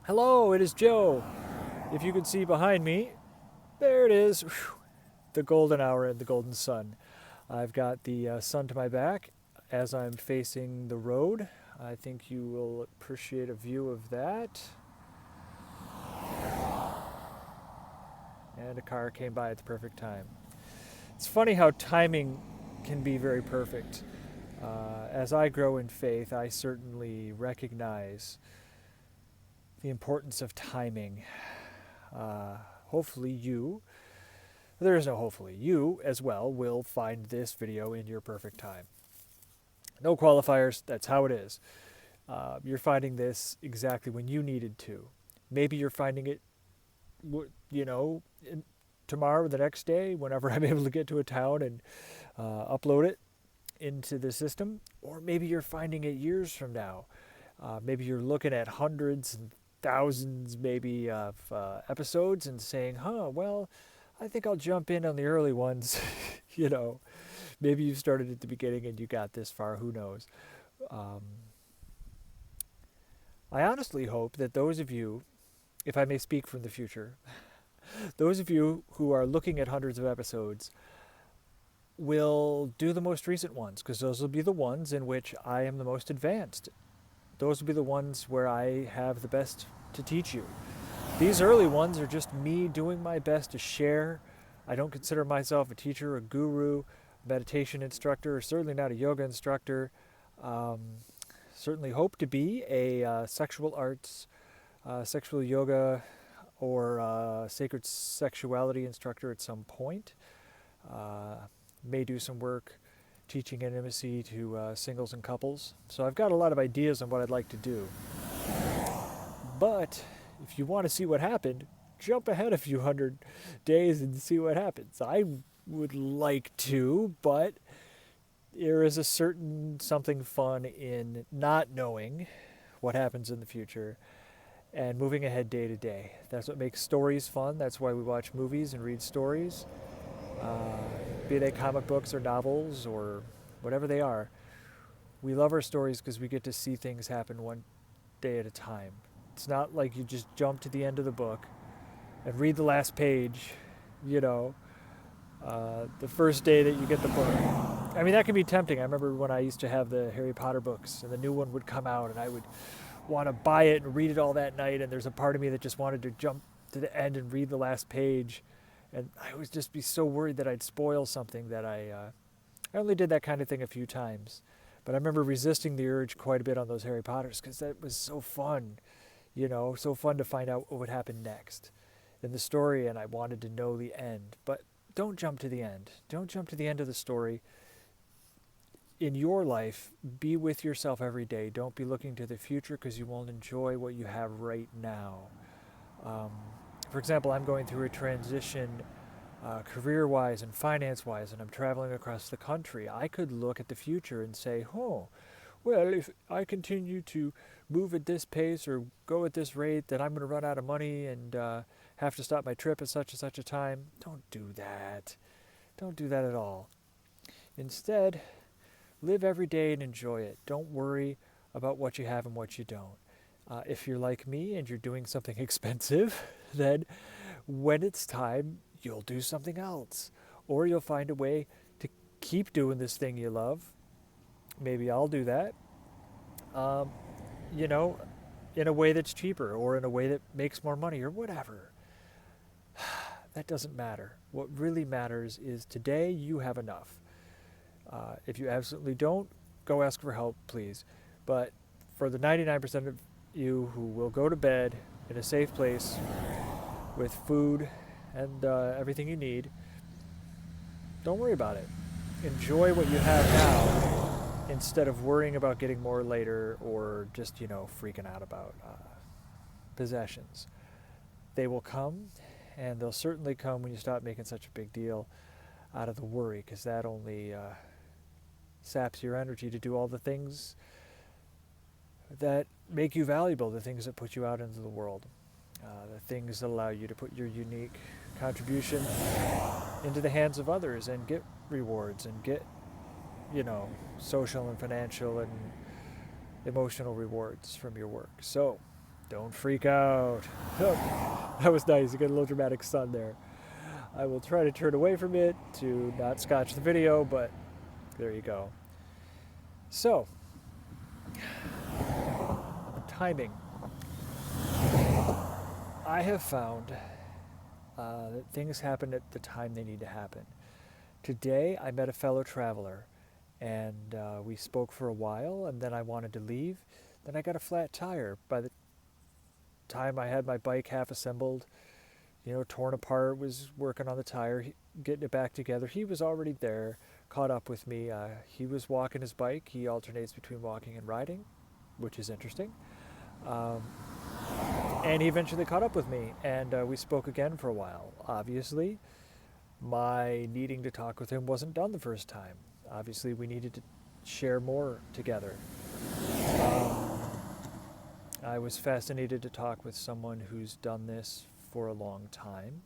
Hello, it is Joe. If you can see behind me, there it is. Whew, the golden hour and the golden sun. I've got the sun to my back as I'm facing the road. I think you will appreciate a view of that. And a car came by at the perfect time. It's funny how timing can be very perfect. As I grow in faith, I certainly recognize the importance of timing. Hopefully, there is no hopefully, you as well will find this video in your perfect time. No qualifiers, that's how it is. You're finding this exactly when you needed to. Maybe you're finding it, you know, tomorrow or the next day, whenever I'm able to get to a town and upload it into the system. Or maybe you're finding it years from now. Maybe you're looking at hundreds and thousands maybe of episodes and saying, well, I think I'll jump in on the early ones. you know, maybe you started at the beginning and you got this far, who knows. Um, I honestly hope that those of you, if I may speak from the future, those of you who are looking at hundreds of episodes will do the most recent ones, because those will be the ones in which I am the most advanced. Those will be the ones where I have the best to teach you. These early ones are just me doing my best to share. I don't consider myself a teacher, a guru, meditation instructor, or certainly not a yoga instructor. Certainly hope to be a sexual arts, sexual yoga, or sacred sexuality instructor at some point. May do some work teaching intimacy to singles and couples. So I've got a lot of ideas on what I'd like to do. But if you want to see what happened, jump ahead a few hundred days and see what happens. I would like to, but there is a certain something fun in not knowing what happens in the future and moving ahead day to day. That's what makes stories fun. That's why we watch movies and read stories, be they comic books or novels or whatever they are. We love our stories because we get to see things happen one day at a time. It's not like you just jump to the end of the book and read the last page, the first day that you get the book. I mean, that can be tempting. I remember when I used to have the Harry Potter books and the new one would come out and I would want to buy it and read it all that night, and there's a part of me that just wanted to jump to the end and read the last page, and I would just be so worried that I'd spoil something that I only did that kind of thing a few times. But I remember resisting the urge quite a bit on those Harry Potters because that was so fun, so fun to find out what would happen next in the story, and I wanted to know the end. But don't jump to the end. Don't jump to the end of the story. In your life, be with yourself every day. Don't be looking to the future because you won't enjoy what you have right now. For example, I'm going through a transition career-wise and finance-wise, and I'm traveling across the country. I could look at the future and say, well, if I continue to move at this pace or go at this rate, then I'm going to run out of money and have to stop my trip at such and such a time. Don't do that. Don't do that at all. Instead, live every day and enjoy it. Don't worry about what you have and what you don't. If you're like me and you're doing something expensive, then when it's time, you'll do something else. Or you'll find a way to keep doing this thing you love. Maybe I'll do that. In a way that's cheaper or in a way that makes more money or whatever. That doesn't matter. What really matters is today you have enough. If you absolutely don't, go ask for help, please. But for the 99% of you who will go to bed in a safe place with food and everything you need, don't worry about it. Enjoy what you have now instead of worrying about getting more later or just, freaking out about possessions. They will come, and they'll certainly come when you stop making such a big deal out of the worry, because that only saps your energy to do all the things that make you valuable, the things that put you out into the world, the things that allow you to put your unique contribution into the hands of others and get rewards and get, social and financial and emotional rewards from your work. So Don't freak out. That was nice. You got a little dramatic sun there. I will try to turn away from it to not scotch the video, but there you go. So, timing. I have found that things happen at the time they need to happen. Today, I met a fellow traveler, and we spoke for a while, and then I wanted to leave. Then I got a flat tire. By the time I had my bike half assembled, torn apart, was working on the tire, getting it back together. He was already there, caught up with me. He was walking his bike. He alternates between walking and riding, which is interesting. And he eventually caught up with me, and we spoke again for a while. Obviously, my needing to talk with him wasn't done the first time. Obviously, we needed to share more together. I was fascinated to talk with someone who's done this for a long time.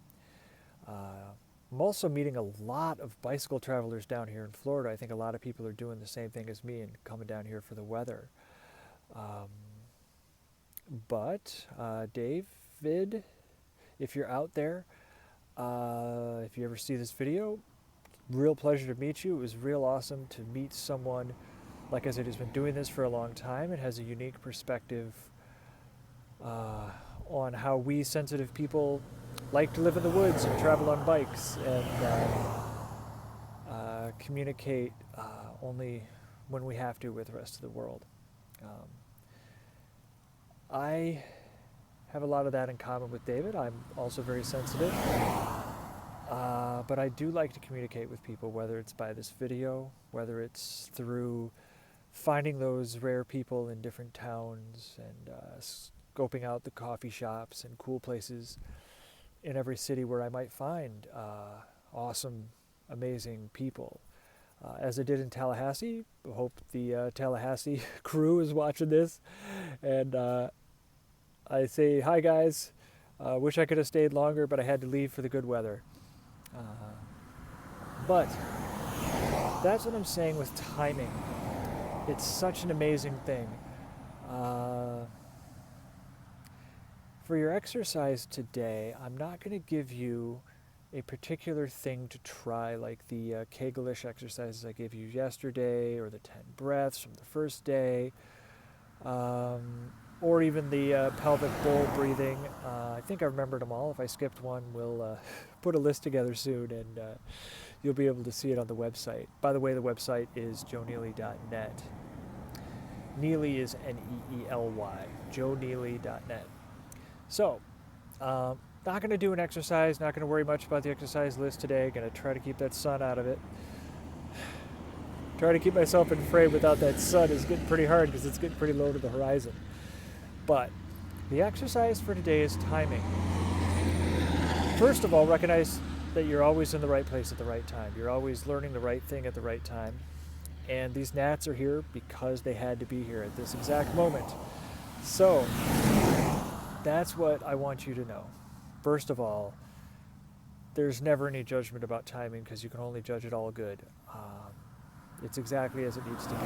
I'm also meeting a lot of bicycle travelers down here in Florida. I think a lot of people are doing the same thing as me and coming down here for the weather. But David, if you're out there, if you ever see this video, real pleasure to meet you. It was real awesome to meet someone, like I said, who's been doing this for a long time and has a unique perspective on how we sensitive people like to live in the woods and travel on bikes and communicate only when we have to with the rest of the world. I have a lot of that in common with David. I'm also very sensitive, but I do like to communicate with people, whether it's by this video, whether it's through finding those rare people in different towns and scoping out the coffee shops and cool places in every city where I might find awesome, amazing people. As I did in Tallahassee. I hope the Tallahassee crew is watching this. And I say, hi guys, wish I could have stayed longer, but I had to leave for the good weather. But that's what I'm saying with timing. It's such an amazing thing. For your exercise today, I'm not going to give you a particular thing to try, like the Kegelish exercises I gave you yesterday, or the 10 breaths from the first day, or even the pelvic bowl breathing. I think I remembered them all. If I skipped one, we'll put a list together soon, and you'll be able to see it on the website. By the way, the website is joeneely.net. Neely is Neely, joeneely.net. So, not going to do an exercise, not going to worry much about the exercise list today. Going to try to keep that sun out of it. Try to keep myself in frame without that sun is getting pretty hard because it's getting pretty low to the horizon. But the exercise for today is timing. First of all, recognize that you're always in the right place at the right time. You're always learning the right thing at the right time. And these gnats are here because they had to be here at this exact moment. So, that's what I want you to know. First of all, there's never any judgment about timing because you can only judge it all good. It's exactly as it needs to be.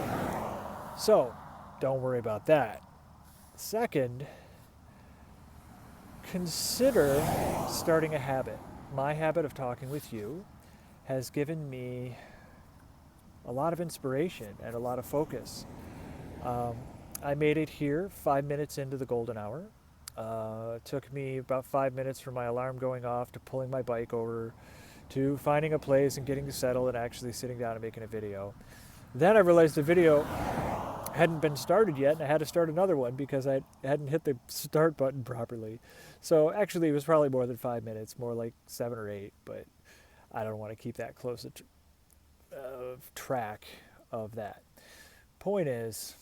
So, don't worry about that. Second, consider starting a habit. My habit of talking with you has given me a lot of inspiration and a lot of focus. I made it here 5 minutes into the golden hour. It took me about 5 minutes from my alarm going off to pulling my bike over to finding a place and getting settled and actually sitting down and making a video. Then I realized the video hadn't been started yet, and I had to start another one because I hadn't hit the start button properly. So actually it was probably more than 5 minutes, more like 7 or 8, but I don't want to keep that close track of that. Point is,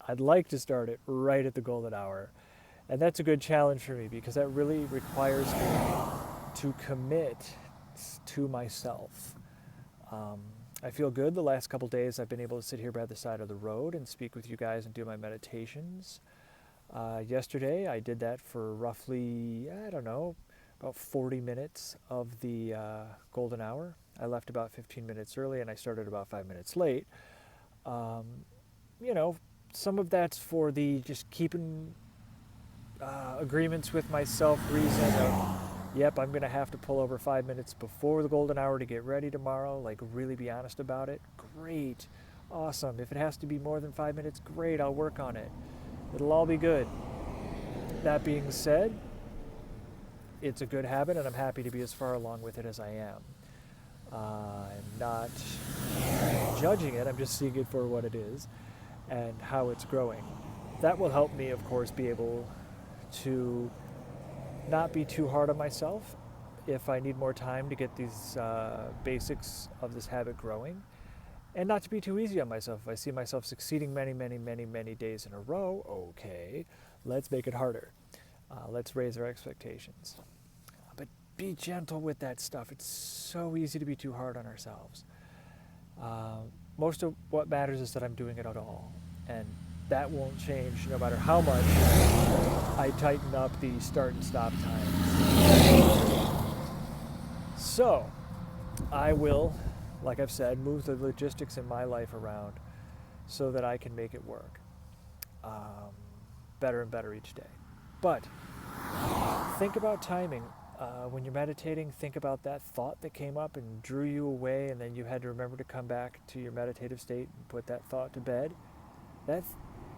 I'd like to start it right at the golden hour. And that's a good challenge for me because that really requires me to commit to myself. I feel good. The last couple days I've been able to sit here by the side of the road and speak with you guys and do my meditations. Yesterday I did that for roughly, about 40 minutes of the golden hour. I left about 15 minutes early and I started about 5 minutes late. some of that's for the just keeping agreements with myself reason of, yep, I'm going to have to pull over 5 minutes before the golden hour to get ready tomorrow. Like, really be honest about it. Great. Awesome. If it has to be more than 5 minutes, great. I'll work on it. It'll all be good. That being said, it's a good habit, and I'm happy to be as far along with it as I am. I'm not judging it. I'm just seeing it for what it is and how it's growing. That will help me, of course, be able to not be too hard on myself if I need more time to get these basics of this habit growing, and not to be too easy on myself. If I see myself succeeding many days in a row, okay, let's make it harder. Let's raise our expectations. But be gentle with that stuff. It's so easy to be too hard on ourselves. Most of what matters is that I'm doing it at all, and that won't change no matter how much I tighten up the start and stop times. So, I will, like I've said, move the logistics in my life around so that I can make it work better and better each day. But think about timing. When you're meditating, think about that thought that came up and drew you away, and then you had to remember to come back to your meditative state and put that thought to bed. That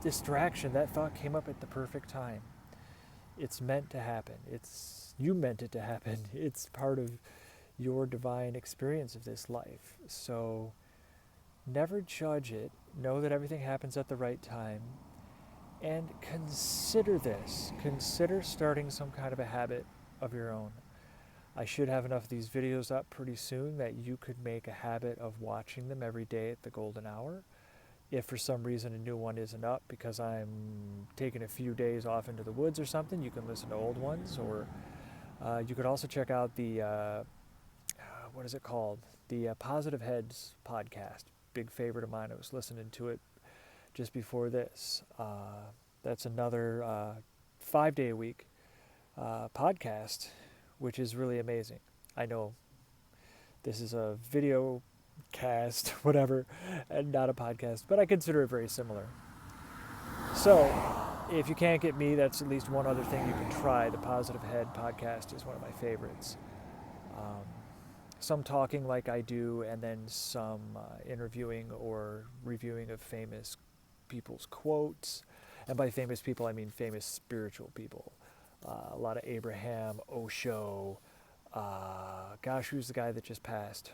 distraction, that thought came up at the perfect time. It's meant to happen. You meant it to happen. It's part of your divine experience of this life. So never judge it. Know that everything happens at the right time. And consider this. Consider starting some kind of a habit of your own. I should have enough of these videos up pretty soon that you could make a habit of watching them every day at the golden hour. If for some reason a new one isn't up because I'm taking a few days off into the woods or something, you can listen to old ones. Or you could also check out the, what is it called? The Positive Heads podcast. Big favorite of mine. I was listening to it just before this. That's another 5-day-a-week podcast, which is really amazing. I know this is a video cast, whatever, and not a podcast, but I consider it very similar. So, if you can't get me, that's at least one other thing you can try. The Positive Head podcast is one of my favorites. Some talking like I do, and then some interviewing or reviewing of famous people's quotes. And by famous people, I mean famous spiritual people. A lot of Abraham, Osho, gosh, who's the guy that just passed?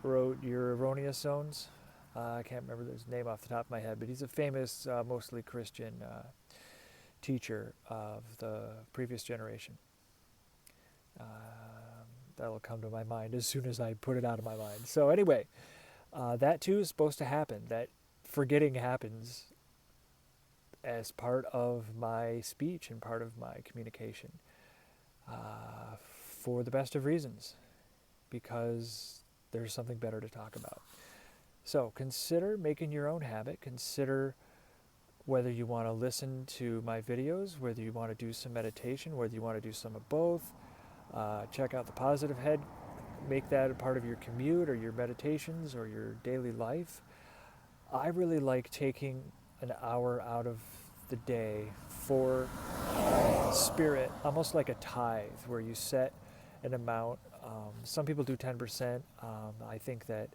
Wrote Your Erroneous Zones. I can't remember his name off the top of my head, but he's a famous, mostly Christian teacher of the previous generation. That'll come to my mind as soon as I put it out of my mind. So anyway, that too is supposed to happen. That forgetting happens as part of my speech and part of my communication for the best of reasons, because there's something better to talk about. So consider making your own habit. Consider whether you want to listen to my videos, whether you want to do some meditation, whether you want to do some of both. Check out the Positive Head. Make that a part of your commute or your meditations or your daily life. I really like taking an hour out of the day for spirit, almost like a tithe, where you set an amount. Some people do 10%. I think that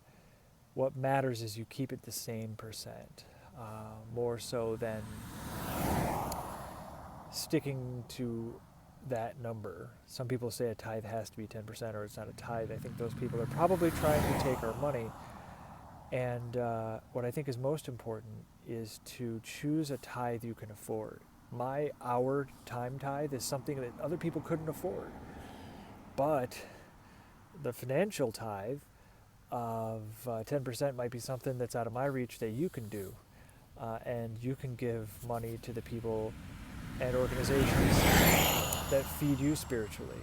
what matters is you keep it the same percent, more so than sticking to that number. Some people say a tithe has to be 10% or it's not a tithe. I think those people are probably trying to take our money. And what I think is most important is to choose a tithe you can afford. My hour time tithe is something that other people couldn't afford. But the financial tithe of 10% might be something that's out of my reach that you can do. And you can give money to the people and organizations that feed you spiritually.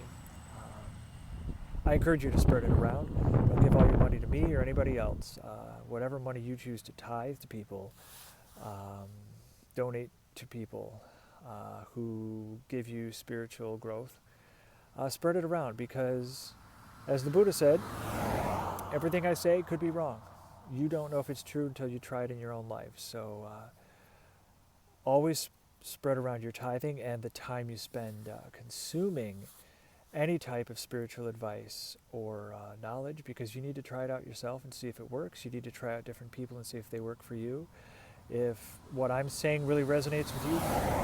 I encourage you to spread it around. Don't give all your money to me or anybody else. Whatever money you choose to tithe to people, donate to people who give you spiritual growth. Spread it around, because As the Buddha said, everything I say could be wrong. You don't know if it's true until you try it in your own life. So always spread around your tithing and the time you spend consuming any type of spiritual advice or knowledge, because you need to try it out yourself and see if it works. You need to try out different people and see if they work for you. If what I'm saying really resonates with you,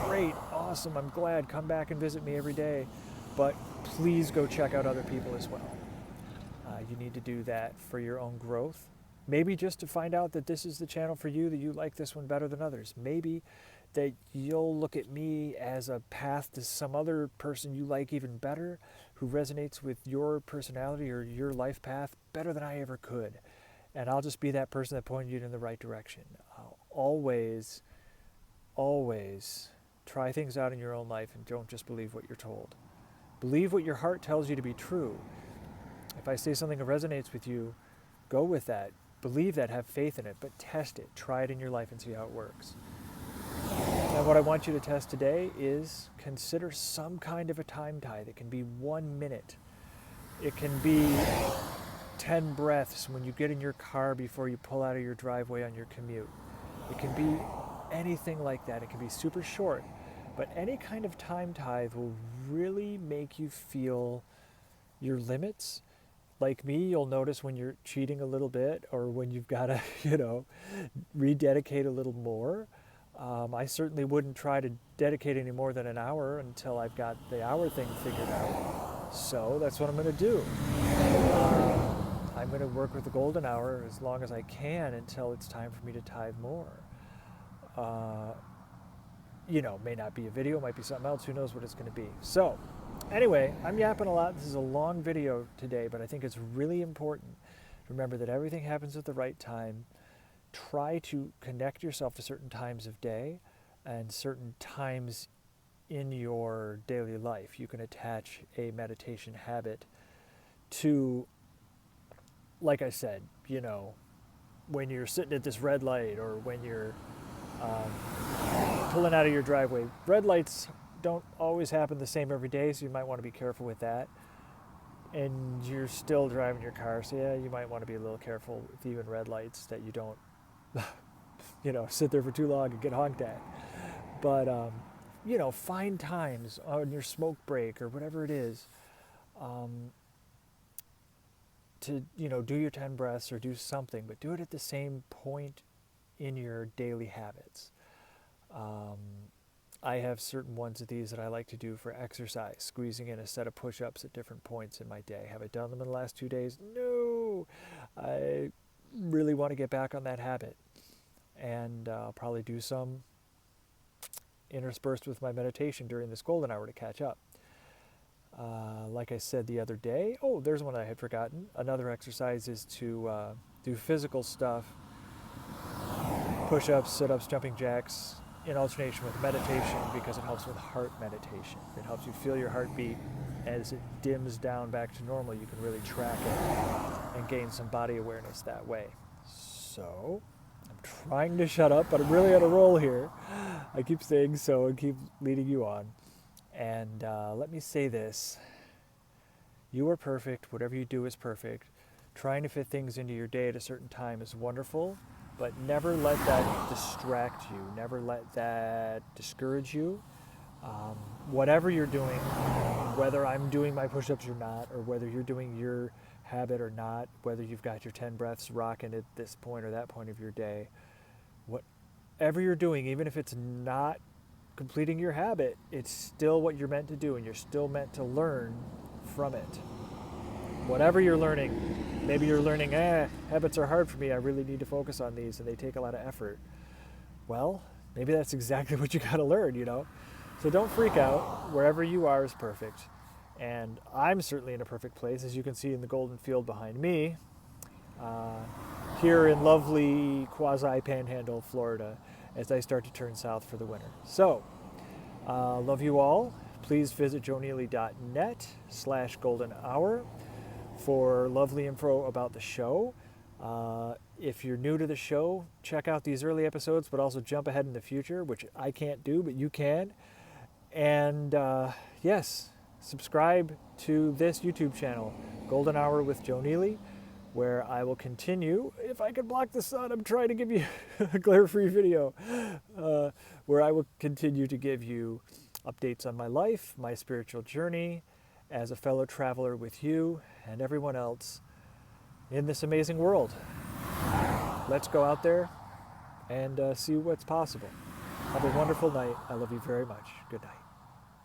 great, awesome, I'm glad. Come back and visit me every day. But please go check out other people as well. You need to do that for your own growth. Maybe just to find out that this is the channel for you, that you like this one better than others. Maybe that you'll look at me as a path to some other person you like even better, who resonates with your personality or your life path better than I ever could. And I'll just be that person that pointed you in the right direction. Always, always try things out in your own life and don't just believe what you're told. Believe what your heart tells you to be true. If I say something that resonates with you, go with that. Believe that, have faith in it, but test it. Try it in your life and see how it works. And what I want you to test today is consider some kind of a time tithe. It can be 1 minute. It can be 10 breaths when you get in your car before you pull out of your driveway on your commute. It can be anything like that. It can be super short. But any kind of time tithe will really make you feel your limits. Like me, you'll notice when you're cheating a little bit, or when you've got to, rededicate a little more. I certainly wouldn't try to dedicate any more than an hour until I've got the hour thing figured out. So that's what I'm going to do. I'm going to work with the golden hour as long as I can until it's time for me to tithe more. May not be a video, might be something else. Who knows what it's going to be. So anyway, I'm yapping a lot. This is a long video today, but I think it's really important to remember that everything happens at the right time. Try to connect yourself to certain times of day and certain times in your daily life. You can attach a meditation habit to, like I said, when you're sitting at this red light, or when you're pulling out of your driveway. Red lights don't always happen the same every day, so you might want to be careful with that. And you're still driving your car, so yeah, you might want to be a little careful with even red lights, that you don't sit there for too long and get honked at. But find times on your smoke break or whatever it is, to do your 10 breaths or do something, but do it at the same point in your daily habits. I have certain ones of these that I like to do for exercise, squeezing in a set of push-ups at different points in my day. Have I done them in the last 2 days? No. I really want to get back on that habit. And I'll probably do some interspersed with my meditation during this golden hour to catch up. Like I said the other day, there's one I had forgotten. Another exercise is to do physical stuff, push-ups, sit-ups, jumping jacks, in alternation with meditation, because it helps with heart meditation. It helps you feel your heartbeat. As it dims down back to normal, you can really track it and gain some body awareness that way. So, I'm trying to shut up, but I'm really on a roll here. I keep saying so and keep leading you on. And let me say this. You are perfect. Whatever you do is perfect. Trying to fit things into your day at a certain time is wonderful, but never let that distract you. Never let that discourage you. Whatever you're doing, whether I'm doing my push-ups or not, or whether you're doing your habit or not, whether you've got your 10 breaths rocking at this point or that point of your day, whatever you're doing, even if it's not completing your habit, it's still what you're meant to do, and you're still meant to learn from it. Whatever you're learning, maybe you're learning, habits are hard for me, I really need to focus on these, and they take a lot of effort. Well, maybe that's exactly what you got to learn, So don't freak out. Wherever you are is perfect. And I'm certainly in a perfect place, as you can see in the golden field behind me, here in lovely quasi-Panhandle, Florida, as I start to turn south for the winter. So, love you all. Please visit joeneely.net/golden hour for lovely info about the show. If you're new to the show, check out these early episodes, but also jump ahead in the future, which I can't do, but you can. And yes, subscribe to this YouTube channel, Golden Hour with Joe Neely, where I will continue, if I can block the sun, I'm trying to give you a glare-free video, where I will continue to give you updates on my life, my spiritual journey, as a fellow traveler with you and everyone else in this amazing world. Let's go out there and see what's possible. Have a wonderful night. I love you very much. Good night.